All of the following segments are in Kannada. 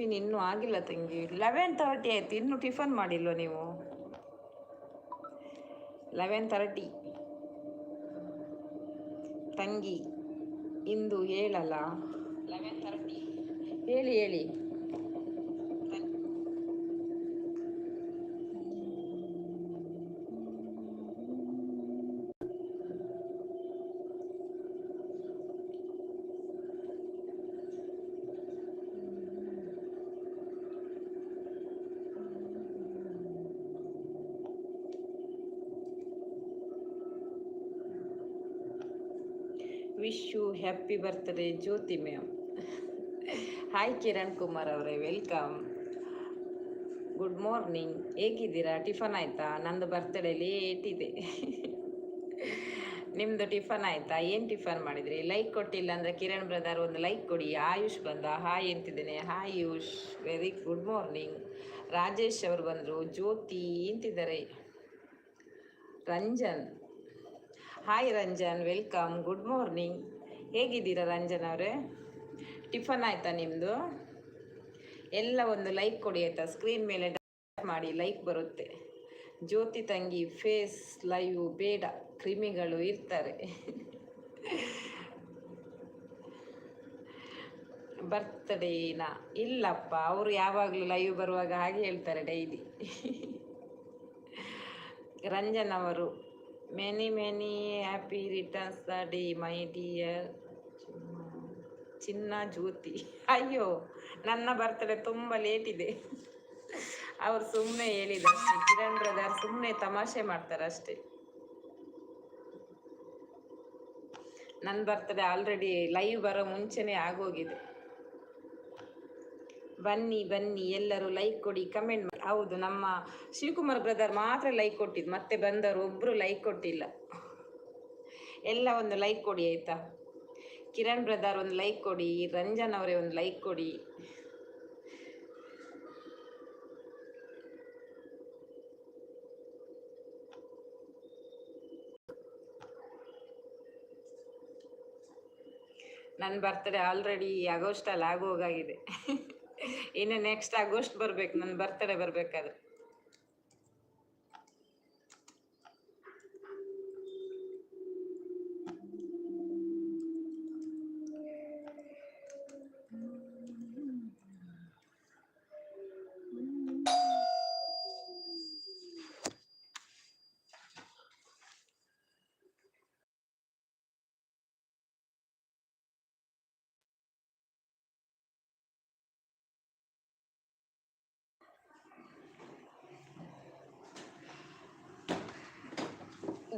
ಟಿಫಿನ್ ಇನ್ನೂ ಆಗಿಲ್ಲ ತಂಗಿ. 11:30 ಆಯ್ತು, ಇನ್ನೂ ಟಿಫನ್ ಮಾಡಿಲ್ವ ನೀವು? 11:30 ತಂಗಿ, ಇಂದು ಹೇಳಲ್ಲ. 11:30 ಹೇಳಿ. Wish you happy birthday Jyothi ma'am. Hi Kiran Kumar ಅವರೇ, ವೆಲ್ಕಮ್. ಗುಡ್ ಮಾರ್ನಿಂಗ್, ಹೇಗಿದ್ದೀರಾ? ಟಿಫನ್ ಆಯಿತಾ? ನಂದು ಬರ್ತ್ಡೇ ಲೇಟ್ ಇದೆ. ನಿಮ್ಮದು ಟಿಫನ್ ಆಯಿತಾ? ಏನು ಟಿಫನ್ ಮಾಡಿದ್ರಿ? ಲೈಕ್ ಕೊಟ್ಟಿಲ್ಲ ಅಂದರೆ ಕಿರಣ್ ಬ್ರದರ್ ಒಂದು ಲೈಕ್ ಕೊಡಿ. ಆಯುಷ್ ಬಂದ, ಹಾಯ್ ಅಂತಿದ್ದೇನೆ. ಹಾಯ್ ಯುಷ್, ವೆರಿ ಗುಡ್ ಮಾರ್ನಿಂಗ್. ರಾಜೇಶ್ ಅವರು ಬಂದರು. ಜ್ಯೋತಿ ಅಂತಿದ್ದಾರೆ. Ranjan, hi Ranjan, welcome. Good morning, ಹೇಗಿದ್ದೀರಾ ರಂಜನ್ ಅವರೇ? ಟಿಫನ್ ಆಯಿತಾ ನಿಮ್ಮದು? ಎಲ್ಲ ಒಂದು ಲೈಕ್ ಕೊಡಿ ಆಯಿತಾ? ಸ್ಕ್ರೀನ್ ಮೇಲೆ ಮಾಡಿ, ಲೈಕ್ ಬರುತ್ತೆ. ಜ್ಯೋತಿ ತಂಗಿ, ಫೇಸ್ ಲೈವ್ ಬೇಡ, ಕ್ರಿಮಿಗಳು ಇರ್ತಾರೆ. ಬರ್ತ್ಡೇನಾ? ಇಲ್ಲಪ್ಪ, ಅವರು ಯಾವಾಗಲೂ ಲೈವ್ ಬರುವಾಗ ಹಾಗೆ ಹೇಳ್ತಾರೆ ಡೈಲಿ. ರಂಜನ್ ಅವರು, many happy returns the day my dear ಚಿನ್ನ ಜ್ಯೋತಿ. ಅಯ್ಯೋ, ನನ್ನ ಬರ್ತಡೇ ತುಂಬ ಲೇಟ್ ಇದೆ. ಅವ್ರು ಸುಮ್ಮನೆ ಹೇಳಿದಷ್ಟೇ. ಕಿರಣ್ ಬ್ರದರ್ ಸುಮ್ಮನೆ ತಮಾಷೆ ಮಾಡ್ತಾರೆ ಅಷ್ಟೇ. ನನ್ನ ಬರ್ತಡೇ ಆಲ್ರೆಡಿ ಲೈವ್ ಬರೋ ಮುಂಚೆನೇ ಆಗೋಗಿದೆ. ಬನ್ನಿ ಎಲ್ಲರೂ ಲೈಕ್ ಕೊಡಿ, ಕಮೆಂಟ್ ಮಾಡಿ. ಹೌದು, ನಮ್ಮ ಶಿವಕುಮಾರ್ ಬ್ರದರ್ ಮಾತ್ರ ಲೈಕ್ ಕೊಟ್ಟಿದ್ದು, ಮತ್ತೆ ಬಂದವರು ಒಬ್ಬರು ಲೈಕ್ ಕೊಟ್ಟಿಲ್ಲ. ಎಲ್ಲ ಒಂದು ಲೈಕ್ ಕೊಡಿ ಆಯಿತಾ? ಕಿರಣ್ ಬ್ರದರ್ ಒಂದು ಲೈಕ್ ಕೊಡಿ, ರಂಜನ್ ಅವರೇ ಒಂದು ಲೈಕ್ ಕೊಡಿ. ನನ್ನ ಬರ್ತಡೇ ಆಲ್ರೆಡಿ ಆಗಸ್ಟಲ್ಲಿ ಆಗೋಗಾಗಿದೆ. ಇನ್ನು ನೆಕ್ಸ್ಟ್ ಆಗಸ್ಟ್ ಬರಬೇಕು ನನ್ನ ಬರ್ತಡೇ ಬರಬೇಕಾದ್ರೆ.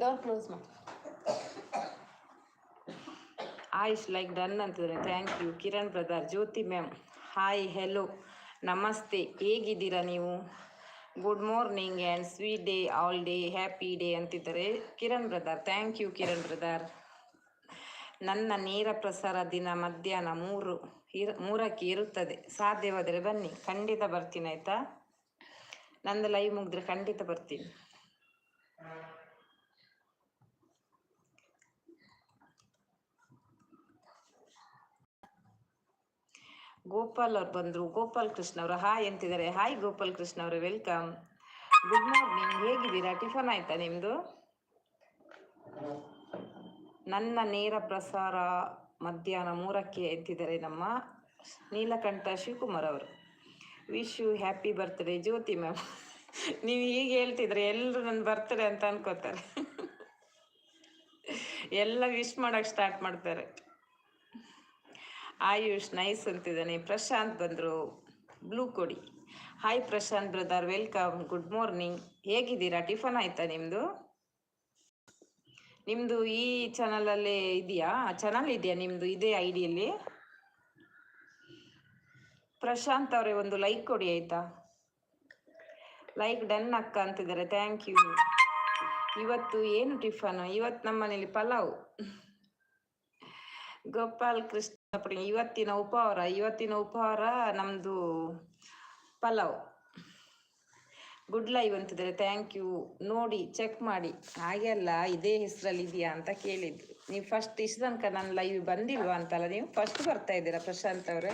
ಡೋರ್ ಕ್ಲೋಸ್ ಮಾಡಿ. ಆಯುಷ್ ಲೈಕ್ ಡನ್ ಅಂತಿದ್ರೆ, thank you. Kiran brother, Jyoti ma'am, hi, hello, ನಮಸ್ತೆ, ಹೇಗಿದ್ದೀರಾ ನೀವು? Good morning and sweet day, all day, happy day ಅಂತಿದ್ದಾರೆ Kiran brother. Thank you Kiran brother. ನನ್ನ ನೇರ ಪ್ರಸಾರ ದಿನ ಮಧ್ಯಾಹ್ನ 3ಕ್ಕೆ ಇರುತ್ತದೆ. ಸಾಧ್ಯವಾದರೆ ಬನ್ನಿ, ಖಂಡಿತ ಬರ್ತೀನಿ ಆಯಿತಾ? ನಂದು ಲೈವ್ ಮುಗಿದ್ರೆ ಖಂಡಿತ ಬರ್ತೀನಿ. ಗೋಪಾಲ್ ಅವ್ರು ಬಂದರು. ಗೋಪಾಲ್ ಕೃಷ್ಣ ಅವರು ಹಾಯ್ ಅಂತಿದ್ದಾರೆ. ಹಾಯ್ ಗೋಪಾಲ್ ಕೃಷ್ಣ ಅವರು, ವೆಲ್ಕಮ್. ಗುಡ್ ಮಾರ್ನಿಂಗ್, ಹೇಗಿದ್ದೀರಾ? ಟಿಫನ್ ಆಯಿತಾ ನಿಮ್ಮದು? ನನ್ನ ನೇರ ಪ್ರಸಾರ ಮಧ್ಯಾಹ್ನ 3ಕ್ಕೆ ಅಂತಿದ್ದಾರೆ ನಮ್ಮ ನೀಲಕಂಠ ಶಿವಕುಮಾರ್ ಅವರು. Wish you happy birthday Jyothi ma'am. ನೀವು ಹೀಗೆ ಹೇಳ್ತಿದ್ರೆ ಎಲ್ಲರೂ ನನ್ನ ಬರ್ತ್ಡೇ ಅಂತ ಅನ್ಕೋತಾರೆ. ಎಲ್ಲ ವಿಶ್ ಮಾಡೋಕ್ಕೆ ಸ್ಟಾರ್ಟ್ ಮಾಡ್ತಾರೆ. ಆಯುಷ್ ನೈಸ್ ಅಂತಿದ್ದಾನೆ. ಪ್ರಶಾಂತ್ ಬಂದರು, ಬ್ಲೂ ಕೊಡಿ. Hi Prashanth brother, welcome. Good morning, ಹೇಗಿದ್ದೀರಾ? ಟಿಫನ್ ಆಯಿತಾ ನಿಮ್ಮದು? ನಿಮ್ಮದು ಈ ಚಾನಲಲ್ಲೇ ಇದೆಯಾ? ಚಾನಲ್ ಇದೆಯಾ ನಿಮ್ಮದು ಇದೇ ಐಡಿಯಲ್ಲಿ? ಪ್ರಶಾಂತ್ ಅವರೇ ಒಂದು ಲೈಕ್ ಕೊಡಿ ಆಯಿತಾ? ಲೈಕ್ ಡನ್ ಅಕ್ಕ ಅಂತಿದ್ದಾರೆ. Thank you. ಇವತ್ತು ಏನು ಟಿಫನ್? ಇವತ್ತು ನಮ್ಮ ಮನೇಲಿ ಪಲಾವ್. ಗೋಪಾಲ್ ಕೃಷ್ಣ, ಇವತ್ತಿನ ಉಪಹಾರ ನಮ್ಮದು ಪಲಾವ್. ಗುಡ್ ಲೈವ್ ಅಂತಿದ್ದಾರೆ. Thank you. ನೋಡಿ ಚೆಕ್ ಮಾಡಿ. ಹಾಗೆಲ್ಲ ಇದೇ ಹೆಸರಲ್ಲಿ ಇದೆಯಾ ಅಂತ ಕೇಳಿದ್ದು. ನೀವು ಫಸ್ಟ್ ಇಷ್ಟು ತನಕ ನನ್ನ ಲೈವ್ ಬಂದಿಲ್ವಾ ಅಂತಲ್ಲ, ನೀವು ಫಸ್ಟ್ ಬರ್ತಾ ಇದ್ದೀರಾ ಪ್ರಶಾಂತ್ ಅವರೇ?